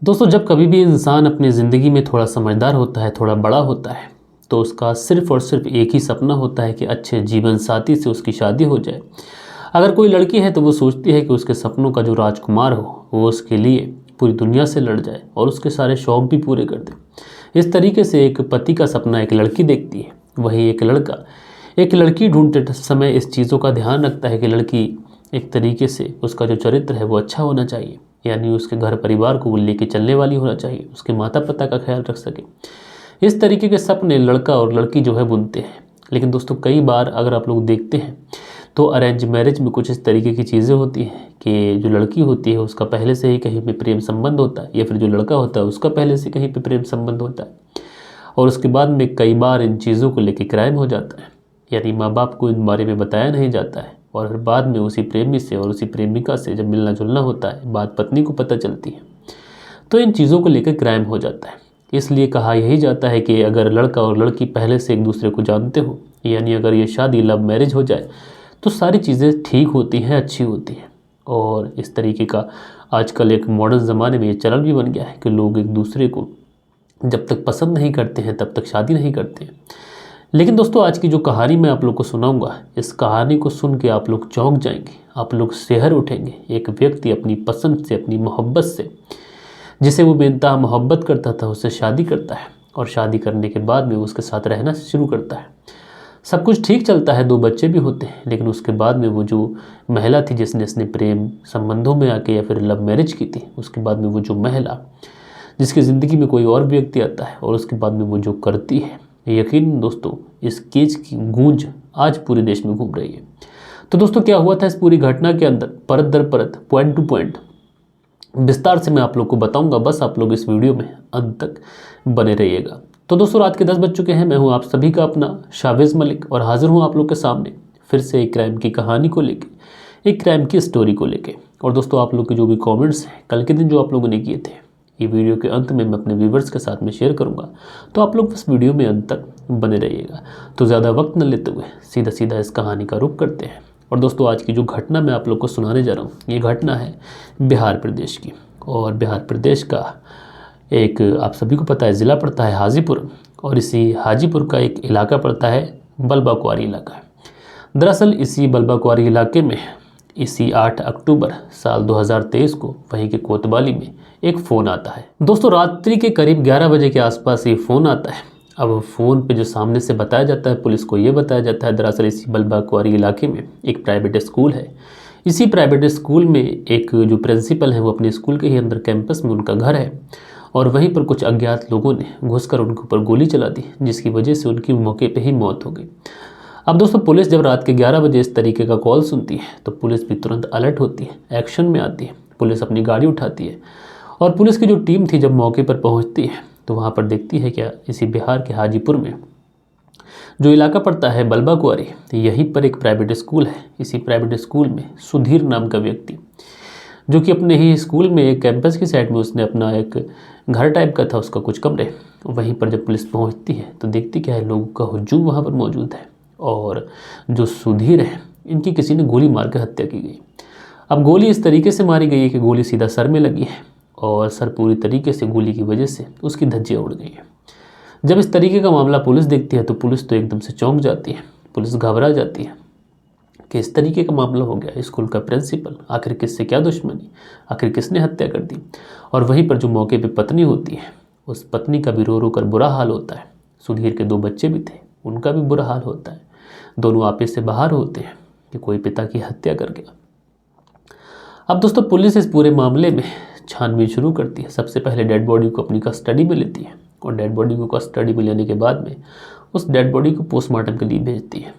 दोस्तों, जब कभी भी इंसान अपनी ज़िंदगी में थोड़ा समझदार होता है, थोड़ा बड़ा होता है, तो उसका सिर्फ़ और सिर्फ़ एक ही सपना होता है कि अच्छे जीवन साथी से उसकी शादी हो जाए। अगर कोई लड़की है तो वो सोचती है कि उसके सपनों का जो राजकुमार हो वो उसके लिए पूरी दुनिया से लड़ जाए और उसके सारे शौक़ भी पूरे कर दे। इस तरीके से एक पति का सपना एक लड़की देखती है। वहीं एक लड़का एक लड़की ढूंढते समय इस चीज़ों का ध्यान रखता है कि लड़की एक तरीके से उसका जो चरित्र है वो अच्छा होना चाहिए, यानी उसके घर परिवार को वो लेके चलने वाली होना चाहिए, उसके माता पिता का ख्याल रख सके। इस तरीके के सपने लड़का और लड़की जो है बुनते हैं। लेकिन दोस्तों, कई बार अगर आप लोग देखते हैं तो अरेंज मैरिज में कुछ इस तरीके की चीज़ें होती हैं कि जो लड़की होती है उसका पहले से ही कहीं पे प्रेम संबंध होता है, या फिर जो लड़का होता है उसका पहले से कहीं पे प्रेम संबंध होता है, और उसके बाद में कई बार इन चीज़ों को लेकर क्राइम हो जाता है। यानी माँ बाप को इन बारे में बताया नहीं जाता है और फिर बाद में उसी प्रेमी से और उसी प्रेमिका से जब मिलना जुलना होता है, बात पत्नी को पता चलती है, तो इन चीज़ों को लेकर क्राइम हो जाता है। इसलिए कहा यही जाता है कि अगर लड़का और लड़की पहले से एक दूसरे को जानते हो, यानी अगर ये शादी लव मैरिज हो जाए, तो सारी चीज़ें ठीक होती हैं, अच्छी होती हैं। और इस तरीके का आजकल एक मॉडर्न ज़माने में ये चलन भी बन गया है कि लोग एक दूसरे को जब तक पसंद नहीं करते हैं तब तक शादी नहीं करते हैं। लेकिन दोस्तों, आज की जो कहानी मैं आप लोग को सुनाऊंगा, इस कहानी को सुन के आप लोग चौंक जाएंगे, आप लोग शहर उठेंगे। एक व्यक्ति अपनी पसंद से, अपनी मोहब्बत से, जिसे वो बेनतहा मोहब्बत करता था, उससे शादी करता है और शादी करने के बाद में उसके साथ रहना शुरू करता है। सब कुछ ठीक चलता है, 2 बच्चे भी होते हैं। लेकिन उसके बाद में वो जो महिला थी जिसने इसने प्रेम संबंधों में आके या फिर लव मैरिज की थी, उसके बाद में वो जो महिला जिसकी ज़िंदगी में कोई और व्यक्ति आता है और उसके बाद में वो जो करती है, यकीन दोस्तों, इस केस की गूंज आज पूरे देश में घूम रही है। तो दोस्तों, क्या हुआ था इस पूरी घटना के अंदर, परत दर परत, पॉइंट टू पॉइंट विस्तार से मैं आप लोग को बताऊंगा। बस आप लोग इस वीडियो में अंत तक बने रहिएगा। तो दोस्तों, रात के 10 बज चुके हैं। मैं हूं आप सभी का अपना शावेज़ मलिक और हाजिर हूं आप लोग के सामने फिर से एक क्राइम की कहानी को लेके, एक क्राइम की स्टोरी को लेके। और दोस्तों, आप लोग के जो भी कॉमेंट्स हैं कल के दिन जो आप लोगों ने किए थे, ये वीडियो के अंत में मैं अपने व्यूवर्स के साथ में शेयर करूंगा। तो आप लोग इस वीडियो में अंत तक बने रहिएगा। तो ज़्यादा वक्त न लेते हुए सीधा सीधा इस कहानी का रुख करते हैं। और दोस्तों, आज की जो घटना मैं आप लोग को सुनाने जा रहा हूँ, ये घटना है बिहार प्रदेश की। और बिहार प्रदेश का एक, आप सभी को पता है, ज़िला पड़ता है हाजीपुर, और इसी हाजीपुर का एक इलाका पड़ता है बलबा कुआरी इलाका। दरअसल इसी बलबा कुआरी इलाके में इसी 8 अक्टूबर साल 2023 को वहीं के कोतवाली में एक फ़ोन आता है। दोस्तों, रात्रि के करीब 11 बजे के आसपास ये फ़ोन आता है। अब फ़ोन पे जो सामने से बताया जाता है, पुलिस को ये बताया जाता है, दरअसल इसी बलबा कुआरी इलाके में एक प्राइवेट स्कूल है। इसी प्राइवेट स्कूल में एक जो प्रिंसिपल है वो अपने स्कूल के ही अंदर कैंपस में उनका घर है, और वहीं पर कुछ अज्ञात लोगों ने घुसकर उनके ऊपर गोली चला दी, जिसकी वजह से उनकी मौके पे ही मौत हो गई। अब दोस्तों, पुलिस जब रात के 11 बजे इस तरीके का कॉल सुनती है तो पुलिस भी तुरंत अलर्ट होती है, एक्शन में आती है। पुलिस अपनी गाड़ी उठाती है और पुलिस की जो टीम थी जब मौके पर पहुंचती है तो वहां पर देखती है क्या, इसी बिहार के हाजीपुर में जो इलाका पड़ता है बलबा कुआरी, यहीं पर एक प्राइवेट स्कूल है। इसी प्राइवेट स्कूल में सुधीर नाम का व्यक्ति, जो कि अपने ही स्कूल में एक कैंपस की साइड में उसने अपना एक घर टाइप का था, उसका कुछ कमरे, वहीं पर जब पुलिस पहुंचती है तो देखती क्या है, लोगों का हुजूम वहाँ पर मौजूद है। और जो सुधीर है, इनकी किसी ने गोली मार के हत्या की गई। अब गोली इस तरीके से मारी गई है कि गोली सीधा सर में लगी है और सर पूरी तरीके से गोली की वजह से उसकी धज्जियाँ उड़ गई हैं। जब इस तरीके का मामला पुलिस देखती है तो पुलिस तो एकदम से चौंक जाती है, पुलिस घबरा जाती है कि इस तरीके का मामला हो गया। स्कूल का प्रिंसिपल, आखिर किससे क्या दुश्मनी, आखिर किसने हत्या कर दी। और वहीं पर जो मौके पे पत्नी होती है, उस पत्नी का भी रो रो कर बुरा हाल होता है। सुधीर के 2 बच्चे भी थे, उनका भी बुरा हाल होता है। दोनों आपस से बाहर होते हैं कि कोई पिता की हत्या कर गया। अब दोस्तों, पुलिस इस पूरे मामले में छानबीन शुरू करती है। सबसे पहले डेड बॉडी को अपनी कस्टडी में लेती है और डेड बॉडी को कस्टडी में लेने के बाद में उस डेड बॉडी को पोस्टमार्टम के लिए भेजती है।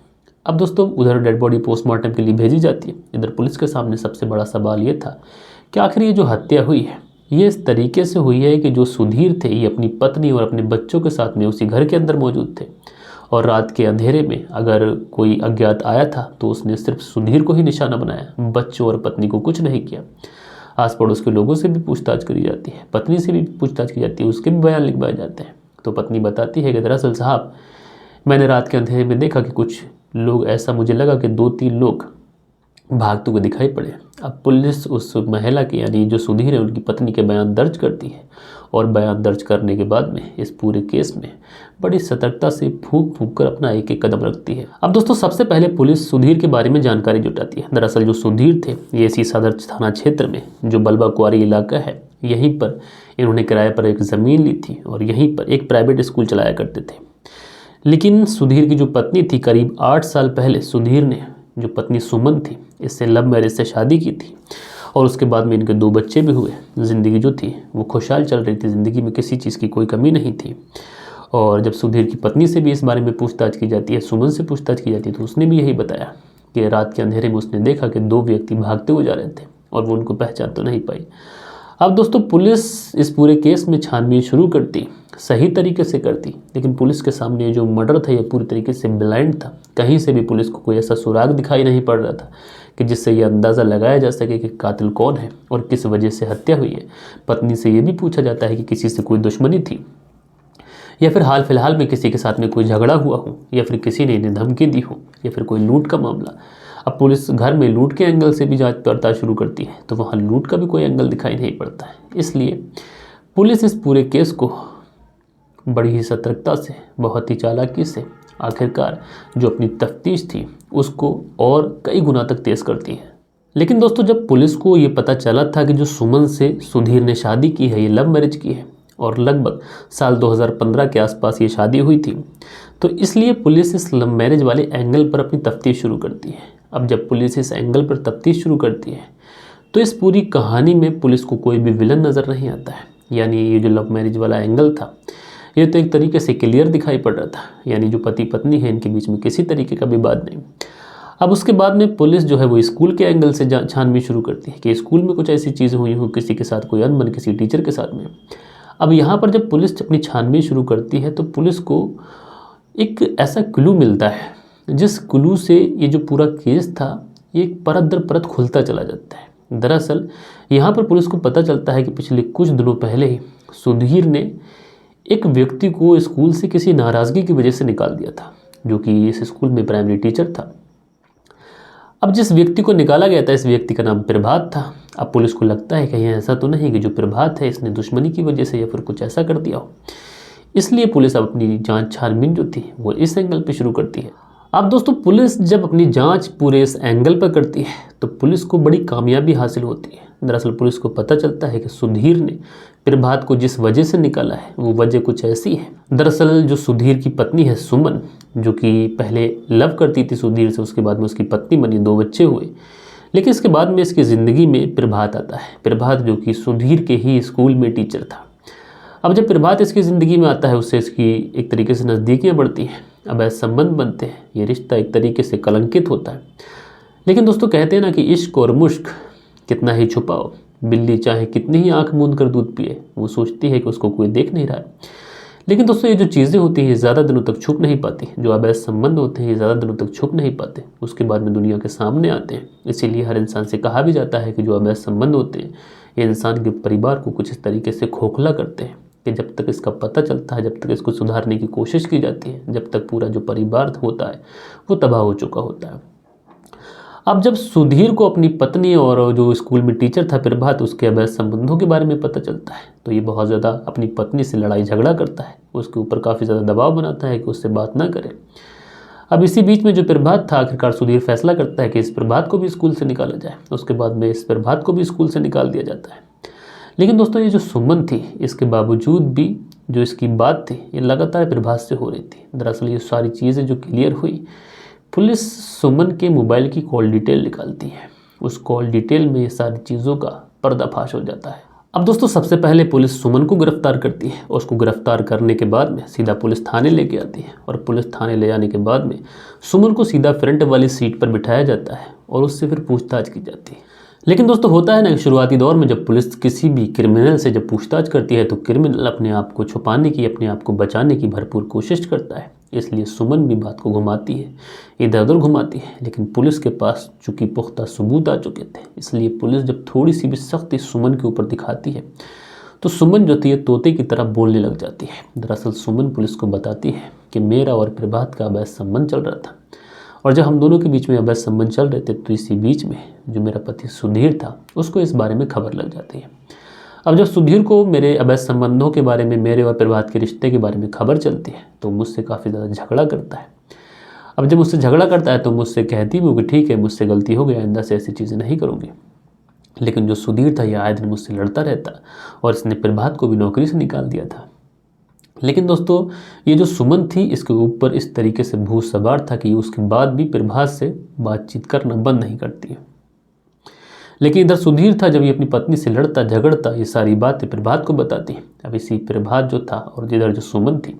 अब दोस्तों, उधर डेड बॉडी पोस्टमार्टम के लिए भेजी जाती है, इधर पुलिस के सामने सबसे बड़ा सवाल ये था कि आखिर ये जो हत्या हुई है ये इस तरीके से हुई है कि जो सुधीर थे ये अपनी पत्नी और अपने बच्चों के साथ में उसी घर के अंदर मौजूद थे, और रात के अंधेरे में अगर कोई अज्ञात आया था तो उसने सिर्फ सुधीर को ही निशाना बनाया, बच्चों और पत्नी को कुछ नहीं किया। आस पड़ोस के लोगों से भी पूछताछ करी जाती है, पत्नी से भी पूछताछ की जाती है, उसके भी बयान लिखवाए जाते हैं। तो पत्नी बताती है कि दरअसल साहब, मैंने रात के अंधेरे में देखा कि कुछ लोग, ऐसा मुझे लगा कि 2-3 लोग भागते हुए दिखाई पड़े। अब पुलिस उस महिला के यानी जो सुधीर है उनकी पत्नी के बयान दर्ज करती है और बयान दर्ज करने के बाद में इस पूरे केस में बड़ी सतर्कता से फूंक फूंक कर अपना एक एक कदम रखती है। अब दोस्तों सबसे पहले पुलिस सुधीर के बारे में जानकारी जुटाती है। दरअसल जो सुधीर थे ये इसी सदर थाना क्षेत्र में जो बलबा कुआरी इलाका है यहीं पर इन्होंने किराए पर एक ज़मीन ली थी और यहीं पर एक प्राइवेट स्कूल चलाया करते थे। लेकिन सुधीर की जो पत्नी थी करीब 8 साल पहले सुधीर ने जो पत्नी सुमन थी इससे लव मैरिज से शादी की थी और उसके बाद में इनके 2 बच्चे भी हुए। ज़िंदगी जो थी वो खुशहाल चल रही थी, ज़िंदगी में किसी चीज़ की कोई कमी नहीं थी। और जब सुधीर की पत्नी से भी इस बारे में पूछताछ की जाती है, सुमन से पूछताछ की जाती है, तो उसने भी यही बताया कि रात के अंधेरे में उसने देखा कि 2 व्यक्ति भागते हुए जा रहे थे और वो उनको पहचान तो नहीं पाई। अब दोस्तों पुलिस इस पूरे केस में छानबीन शुरू करती, सही तरीके से करती, लेकिन पुलिस के सामने जो मर्डर था ये पूरी तरीके से ब्लाइंड था। कहीं से भी पुलिस को कोई ऐसा सुराग दिखाई नहीं पड़ रहा था कि जिससे ये अंदाज़ा लगाया जा सके कि कातिल कौन है और किस वजह से हत्या हुई है। पत्नी से ये भी पूछा जाता है कि किसी से कोई दुश्मनी थी या फिर हाल फिलहाल में किसी के साथ में कोई झगड़ा हुआ हो या फिर किसी ने इन्हें धमकी दी हो या फिर कोई लूट का मामला। अब पुलिस घर में लूट के एंगल से भी जांच पड़ताल शुरू करती है तो वहाँ लूट का भी कोई एंगल दिखाई नहीं पड़ता है। इसलिए पुलिस इस पूरे केस को बड़ी ही सतर्कता से, बहुत ही चालाकी से आखिरकार जो अपनी तफ्तीश थी उसको और कई गुना तक तेज़ करती है। लेकिन दोस्तों जब पुलिस को ये पता चला था कि जो सुमन से सुधीर ने शादी की है ये लव मैरिज की है और लगभग साल 2015 के आसपास ये शादी हुई थी, तो इसलिए पुलिस इस लव मैरिज वाले एंगल पर अपनी तफ्तीश शुरू करती है। अब जब पुलिस इस एंगल पर तफ्तीश शुरू करती है तो इस पूरी कहानी में पुलिस को कोई भी विलन नज़र नहीं आता है। यानी ये जो लव मैरिज वाला एंगल था ये तो एक तरीके से क्लियर दिखाई पड़ रहा था, यानी जो पति पत्नी है इनके बीच में किसी तरीके का विवाद नहीं। अब उसके बाद में पुलिस जो है वो स्कूल के एंगल से छानबीन शुरू करती है कि स्कूल में कुछ ऐसी चीज़ें हुई हो किसी के साथ, कोई अनबन किसी टीचर के साथ में। अब यहाँ पर जब पुलिस अपनी छानबीन शुरू करती है तो पुलिस को एक ऐसा क्लू मिलता है जिस क्लू से ये जो पूरा केस था ये परत दर परत खुलता चला जाता है। दरअसल यहाँ पर पुलिस को पता चलता है कि पिछले कुछ दिनों पहले ही सुधीर ने एक व्यक्ति को स्कूल से किसी नाराज़गी की वजह से निकाल दिया था जो कि इस स्कूल में प्राइमरी टीचर था। अब जिस व्यक्ति को निकाला गया था इस व्यक्ति का नाम प्रभात था। अब पुलिस को लगता है कहीं ऐसा तो नहीं कि जो प्रभात है इसने दुश्मनी की वजह से या फिर कुछ ऐसा कर दिया हो, इसलिए पुलिस अब अपनी जांच छानबीन जो थी वो इस एंगल पे शुरू करती है। अब दोस्तों पुलिस जब अपनी जांच पूरे इस एंगल पर करती है तो पुलिस को बड़ी कामयाबी हासिल होती है। दरअसल पुलिस को पता चलता है कि सुधीर ने प्रभात को जिस वजह से निकाला है वो वजह कुछ ऐसी है। दरअसल जो सुधीर की पत्नी है सुमन, जो कि पहले लव करती थी सुधीर से, उसके बाद में उसकी पत्नी बनी, 2 बच्चे हुए, लेकिन इसके बाद में इसकी ज़िंदगी में प्रभात आता है। प्रभात जो कि सुधीर के ही स्कूल में टीचर था। अब जब प्रभात इसकी ज़िंदगी में आता है उससे इसकी एक तरीके से नज़दीकियाँ बढ़ती हैं, अब ऐसे संबंध बनते हैं, ये रिश्ता एक तरीके से कलंकित होता है। लेकिन दोस्तों कहते हैं ना कि इश्क और मुश्क कितना ही छुपाओ, बिल्ली चाहे कितनी ही आंख मूंद कर दूध पिए वो सोचती है कि उसको कोई देख नहीं रहा है। लेकिन दोस्तों ये जो चीज़ें होती हैं ये ज़्यादा दिनों तक छुप नहीं पाती। जो अवैध संबंध होते हैं ये ज़्यादा दिनों तक छुप नहीं पाते, उसके बाद में दुनिया के सामने आते हैं। इसीलिए हर इंसान से कहा भी जाता है कि जो अवैध संबंध होते हैं ये इंसान के परिवार को कुछ इस तरीके से खोखला करते हैं कि जब तक इसका पता चलता है, जब तक इसको सुधारने की कोशिश की जाती है, जब तक पूरा जो परिवार होता है वो तबाह हो चुका होता है। अब जब सुधीर को अपनी पत्नी और जो स्कूल में टीचर था प्रभात उसके अवैध संबंधों के बारे में पता चलता है तो ये बहुत ज़्यादा अपनी पत्नी से लड़ाई झगड़ा करता है, उसके ऊपर काफ़ी ज़्यादा दबाव बनाता है कि उससे बात ना करे। अब इसी बीच में जो प्रभात था आखिरकार सुधीर फैसला करता है कि इस प्रभात को भी स्कूल से निकाला जाए। उसके बाद में इस प्रभात को भी स्कूल से निकाल दिया जाता है। लेकिन दोस्तों ये जो सुमन थी इसके बावजूद भी जो इसकी बात थी ये लगातार प्रभात से हो रही थी। दरअसल ये सारी चीज़ें जो क्लियर हुई, पुलिस सुमन के मोबाइल की कॉल डिटेल निकालती है। उस कॉल डिटेल में ये सारी चीज़ों का पर्दाफाश हो जाता है। अब दोस्तों सबसे पहले पुलिस सुमन को गिरफ्तार करती है और उसको गिरफ्तार करने के बाद में सीधा पुलिस थाने लेके आती है और पुलिस थाने ले जाने के बाद में सुमन को सीधा फ्रंट वाली सीट पर बिठाया जाता है और उससे फिर पूछताछ की जाती है। लेकिन दोस्तों होता है ना कि शुरुआती दौर में जब पुलिस किसी भी क्रिमिनल से जब पूछताछ करती है तो क्रिमिनल अपने आप को छुपाने की, अपने आप को बचाने की भरपूर कोशिश करता है। इसलिए सुमन भी बात को घुमाती है, इधर उधर घुमाती है। लेकिन पुलिस के पास चूंकि पुख्ता सबूत आ चुके थे इसलिए पुलिस जब थोड़ी सी भी सख्ती सुमन के ऊपर दिखाती है तो सुमन जो थी ये तोते की तरह बोलने लग जाती है। दरअसल सुमन पुलिस को बताती है कि मेरा और प्रभात का अवैध संबंध चल रहा था और जब हम दोनों के बीच में अवैध संबंध चल रहे थे तो इसी बीच में जो मेरा पति सुधीर था उसको इस बारे में खबर लग जाती है। अब जब सुधीर को मेरे अवैध संबंधों के बारे में, मेरे और प्रभात के रिश्ते के बारे में खबर चलती है तो मुझसे काफ़ी ज़्यादा झगड़ा करता है। अब जब मुझसे झगड़ा करता है तो मुझसे कहती भी कि ठीक है, मुझसे गलती हो गई, आइंदा से ऐसी चीज़ें नहीं करूँगी। लेकिन जो सुधीर था यह आए दिन मुझसे लड़ता रहता और इसने प्रभात को भी नौकरी से निकाल दिया था। लेकिन दोस्तों ये जो सुमन थी इसके ऊपर इस तरीके से भूत सवार था कि उसके बाद भी प्रभात से बातचीत करना बंद नहीं करती है। लेकिन इधर सुधीर था, जब ये अपनी पत्नी से लड़ता झगड़ता ये सारी बातें प्रभात को बताती। अब इसी प्रभात जो था और इधर जो सुमन थी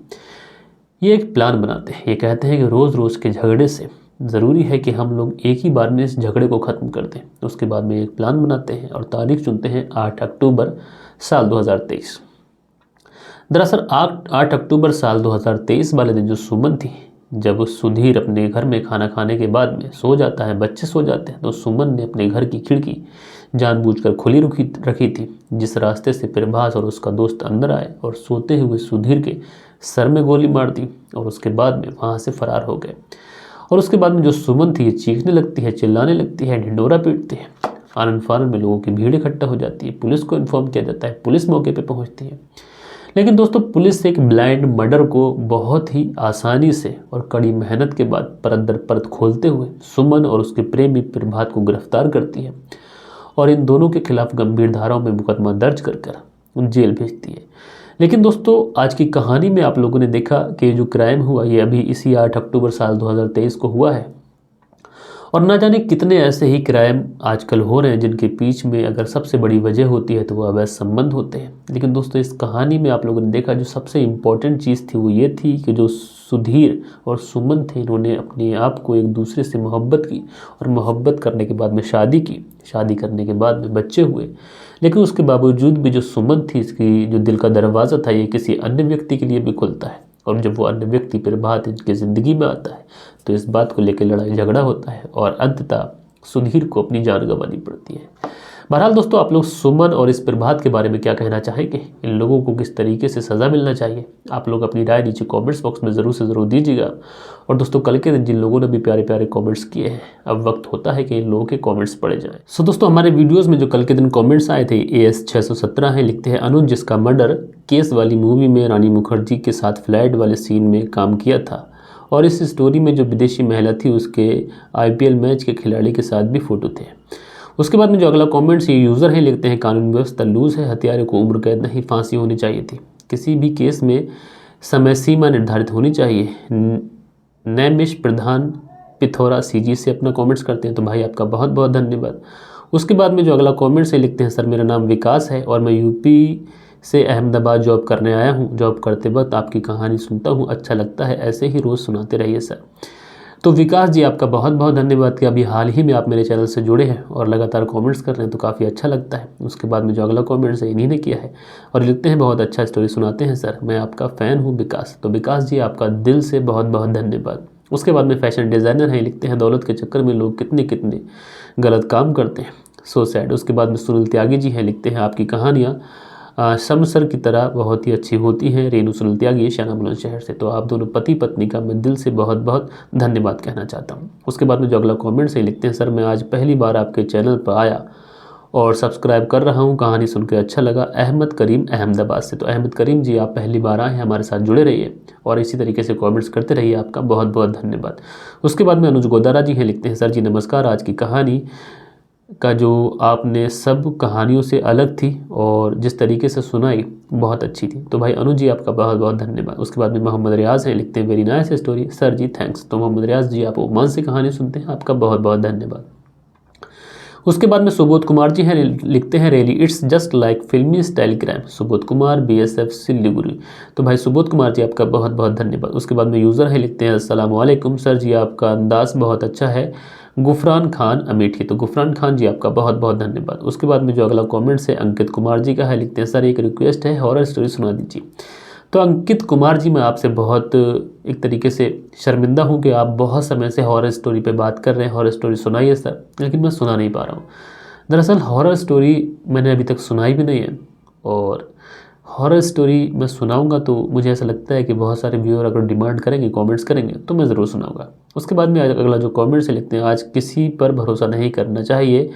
ये एक प्लान बनाते हैं। ये कहते हैं कि रोज़ रोज़ के झगड़े से ज़रूरी है कि हम लोग एक ही बार में इस झगड़े को ख़त्म कर दें। उसके बाद में एक प्लान बनाते हैं और तारीख चुनते हैं 8 अक्टूबर साल 2023। दरअसल 8 अक्टूबर साल 2023 वाले दिन जो सुमन थी, जब सुधीर अपने घर में खाना खाने के बाद में सो जाता है, बच्चे सो जाते हैं, तो सुमन ने अपने घर की खिड़की जानबूझकर खुली रखी थी, जिस रास्ते से प्रभास और उसका दोस्त अंदर आए और सोते हुए सुधीर के सर में गोली मार दी और उसके बाद में वहाँ से फरार हो गए। और उसके बाद में जो सुमन थी ये चीखने लगती है, चिल्लाने लगती है, ढिंडोरा पीटती है। आनन फानन में लोगों की भीड़ इकट्ठा हो जाती है। पुलिस को इन्फॉर्म किया जाता है, पुलिस मौके पर पहुँचती है। लेकिन दोस्तों पुलिस एक ब्लाइंड मर्डर को बहुत ही आसानी से और कड़ी मेहनत के बाद परत दर परत खोलते हुए सुमन और उसके प्रेमी प्रभात को गिरफ्तार करती है और इन दोनों के खिलाफ गंभीर धाराओं में मुकदमा दर्ज कर जेल भेजती है। लेकिन दोस्तों आज की कहानी में आप लोगों ने देखा कि जो क्राइम हुआ ये अभी इसी 8 अक्टूबर साल 2023 को हुआ है और ना जाने कितने ऐसे ही क्राइम आजकल हो रहे हैं जिनके बीच में अगर सबसे बड़ी वजह होती है तो वो अवैध संबंध होते हैं। लेकिन दोस्तों इस कहानी में आप लोगों ने देखा जो सबसे इम्पॉर्टेंट चीज़ थी वो ये थी कि जो सुधीर और सुमन थे इन्होंने अपने आप को एक दूसरे से मोहब्बत की और मोहब्बत करने के बाद में शादी की, शादी करने के बाद में बच्चे हुए। लेकिन उसके बावजूद भी जो सुमन थी इसकी जो दिल का दरवाज़ा था ये किसी अन्य व्यक्ति के लिए भी खुलता है और जब वो अन्य व्यक्ति प्रभात इनकी ज़िंदगी में आता है तो इस बात को लेकर लड़ाई झगड़ा होता है और अंततः सुधीर को अपनी जान गंवानी पड़ती है। बहरहाल दोस्तों आप लोग सुमन और इस प्रभात के बारे में क्या कहना चाहेंगे? इन लोगों को किस तरीके से सज़ा मिलना चाहिए? आप लोग अपनी राय नीचे कमेंट्स बॉक्स में ज़रूर से ज़रूर दीजिएगा। और दोस्तों कल के दिन जिन लोगों ने भी प्यारे प्यारे कमेंट्स किए हैं अब वक्त होता है कि इन लोगों के कमेंट्स पढ़े जाएं। सो दोस्तों हमारे वीडियोज़ में जो कल के दिन कॉमेंट्स आए थे AS 617 हैं। लिखते हैं अनुज जिसका मर्डर केस वाली मूवी में रानी मुखर्जी के साथ फ्लैट वाले सीन में काम किया था और इस स्टोरी में जो विदेशी महिला थी उसके IPL मैच के खिलाड़ी के साथ भी फ़ोटो थे। उसके बाद में जो अगला कमेंट्स ये यूज़र है लिखते हैं कानून व्यवस्था लूज़ है, हत्यारे को उम्र कैद नहीं फांसी होनी चाहिए थी, किसी भी केस में समय सीमा निर्धारित होनी चाहिए। नैमिष प्रधान पिथौरा CG से अपना कमेंट्स करते हैं तो भाई आपका बहुत बहुत धन्यवाद। उसके बाद में जो अगला कमेंट्स है लिखते हैं सर मेरा नाम विकास है और मैं UP से अहमदाबाद जॉब करने आया हूँ। जॉब करते वक्त आपकी कहानी सुनता हूँ, अच्छा लगता है, ऐसे ही रोज़ सुनाते रहिए सर। तो विकास जी आपका बहुत बहुत धन्यवाद कि अभी हाल ही में आप मेरे चैनल से जुड़े हैं और लगातार कमेंट्स कर रहे हैं तो काफ़ी अच्छा लगता है। उसके बाद में जो अगला कमेंट्स है इन्हीं ने किया है और लिखते हैं बहुत अच्छा स्टोरी सुनाते हैं सर, मैं आपका फ़ैन हूँ विकास। तो विकास जी आपका दिल से बहुत बहुत धन्यवाद। उसके बाद में फैशन डिज़ाइनर हैं, लिखते हैं दौलत के चक्कर में लोग कितने कितने गलत काम करते हैं, सो सैड। उसके बाद में सुनील त्यागी जी हैं, लिखते हैं आपकी कहानियाँ शमसर की तरह बहुत ही अच्छी होती हैं। रेणु सुनील त्यागी श्याना बुलंदशहर से। तो आप दोनों पति पत्नी का मैं दिल से बहुत बहुत धन्यवाद कहना चाहता हूँ। उसके बाद में जो अगला कमेंट से लिखते हैं सर मैं आज पहली बार आपके चैनल पर आया और सब्सक्राइब कर रहा हूँ, कहानी सुन के अच्छा लगा। अहमद करीम अहमदाबाद से। तो अहमद करीम जी आप पहली बार आए हैं, हमारे साथ जुड़े रहिए और इसी तरीके से कमेंट्स करते रहिए, आपका बहुत बहुत धन्यवाद। उसके बाद में अनुज गोदारा जी हैं, लिखते हैं सर जी नमस्कार, आज की कहानी का जो आपने सब कहानियों से अलग थी और जिस तरीके से सुनाई बहुत अच्छी थी। तो भाई अनुज जी आपका बहुत बहुत धन्यवाद। उसके बाद में मोहम्मद रियाज हैं, लिखते हैं वेरी नाइस स्टोरी सर जी थैंक्स। तो मोहम्मद रियाज जी आप ओमान से कहानी सुनते हैं, आपका बहुत बहुत धन्यवाद। उसके बाद में सुबोध कुमार जी हैं, लिखते हैं रियली इट्स जस्ट लाइक फिल्मी style crime. Subodh Kumar BSF Siliguri. तो भाई सुबोध कुमार जी आपका बहुत बहुत धन्यवाद। उसके बाद में यूज़र है, लिखते हैं अस्सलाम वालेकुम सर जी आपका अंदाज बहुत अच्छा है, गुफरान खान अमेठी। तो गुफरान खान जी आपका बहुत बहुत धन्यवाद। उसके बाद में जो अगला कमेंट्स है अंकित कुमार जी का है, लिखते हैं सर एक रिक्वेस्ट है हॉरर स्टोरी सुना दीजिए। तो अंकित कुमार जी मैं आपसे बहुत एक तरीके से शर्मिंदा हूँ कि आप बहुत समय से हॉरर स्टोरी पे बात कर रहे हैं, हॉरर स्टोरी सुनाइए सर, लेकिन मैं सुना नहीं पा रहा हूँ। दरअसल हॉरर स्टोरी मैंने अभी तक सुनाई भी नहीं है और हॉरर स्टोरी मैं सुनाऊंगा तो मुझे ऐसा लगता है कि बहुत सारे व्यूअर अगर डिमांड करेंगे, कमेंट्स करेंगे तो मैं ज़रूर सुनाऊंगा। उसके बाद में अगला जो कमेंट से लिखते हैं, आज किसी पर भरोसा नहीं करना चाहिए,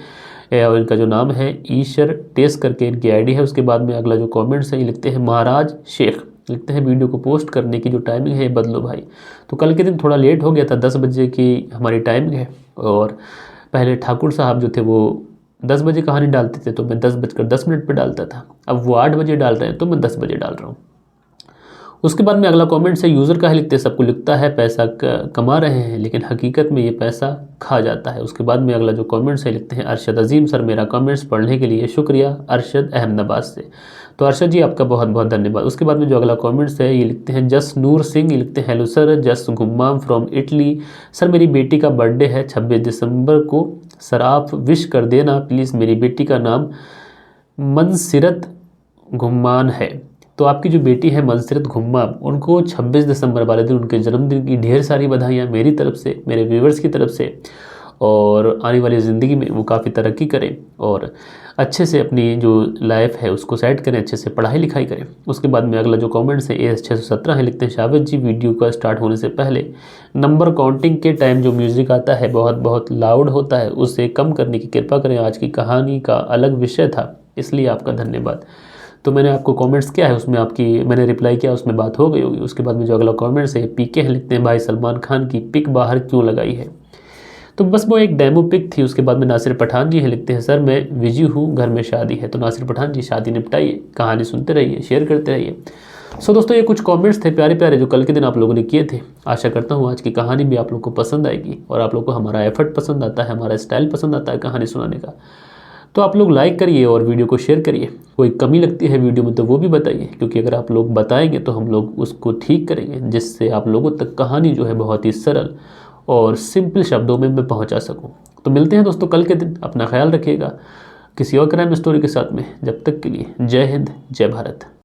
और इनका जो नाम है ईशर टेस्ट करके इनकी आईडी है। उसके बाद में अगला जो कमेंट्स है ये लिखते हैं महाराज शेख, लिखते हैं वीडियो को पोस्ट करने की जो टाइमिंग है ये बदलो भाई। तो कल के दिन थोड़ा लेट हो गया था, 10 बजे की हमारी टाइमिंग है, और पहले ठाकुर साहब जो थे वो 10 बजे कहानी डालते थे तो मैं 10:10 पे डालता था। अब वो 8 बजे डाल रहे हैं तो मैं 10 बजे डाल रहा हूँ। उसके बाद में अगला कमेंट से यूज़र का है, लिखते हैं सबको लिखता है पैसा कमा रहे हैं लेकिन हकीकत में ये पैसा खा जाता है। उसके बाद में अगला जो कमेंट से लिखते हैं अरशद अजीम सर, मेरा कमेंट्स पढ़ने के लिए शुक्रिया, अरशद अहमदाबाद से। तो अरशद जी आपका बहुत बहुत धन्यवाद। उसके बाद में जो अगला कमेंट्स है ये लिखते हैं जस नूर सिंह, ये लिखते हैं हेलो सर, जस घुम्माम फ्रॉम इटली। सर मेरी बेटी का बर्थडे है 26 दिसंबर को, सर आप विश कर देना प्लीज़। मेरी बेटी का नाम मनसिरत घुम्मान है। तो आपकी जो बेटी है मनसिरत घुम्मान, उनको 26 दिसंबर वाले दिन उनके जन्मदिन की ढेर सारी बधाइयाँ मेरी तरफ से, मेरे व्यूवर्स की तरफ से, और आने वाली ज़िंदगी में वो काफ़ी तरक्की करें और अच्छे से अपनी जो लाइफ है उसको सेट करें, अच्छे से पढ़ाई लिखाई करें। उसके बाद में अगला जो कमेंट्स है AS 617 है, लिखते हैं शावेद जी वीडियो का स्टार्ट होने से पहले नंबर काउंटिंग के टाइम जो म्यूज़िक आता है बहुत बहुत लाउड होता है, उसे कम करने की कृपा करें। आज की कहानी का अलग विषय था इसलिए आपका धन्यवाद। तो मैंने आपको कमेंट्स किया है उसमें आपकी मैंने रिप्लाई किया, उसमें बात हो गई होगी। उसके बाद में जो अगला कमेंट्स है PK है, लिखते हैं भाई सलमान खान की पिक बाहर क्यों लगाई है। तो बस वो एक डेमो पिक थी। उसके बाद में नासिर पठान जी है, लिखते हैं सर मैं बिजी हूँ, घर में शादी है। तो नासिर पठान जी शादी निपटाइए, कहानी सुनते रहिए, शेयर करते रहिए। सो दोस्तों ये कुछ कमेंट्स थे प्यारे प्यारे जो कल के दिन आप लोगों ने किए थे। आशा करता हूँ आज की कहानी भी आप लोग को पसंद आएगी और आप लोग को हमारा एफर्ट पसंद आता है, हमारा स्टाइल पसंद आता है कहानी सुनाने का। तो आप लोग लाइक करिए और वीडियो को शेयर करिए। कोई कमी लगती है वीडियो में तो वो भी बताइए, क्योंकि अगर आप लोग बताएंगे तो हम लोग उसको ठीक करेंगे, जिससे आप लोगों तक कहानी जो है बहुत ही सरल और सिंपल शब्दों में मैं पहुंचा सकूं। तो मिलते हैं दोस्तों कल के दिन, अपना ख्याल रखिएगा किसी और क्राइम स्टोरी के साथ में। जब तक के लिए जय हिंद, जय भारत।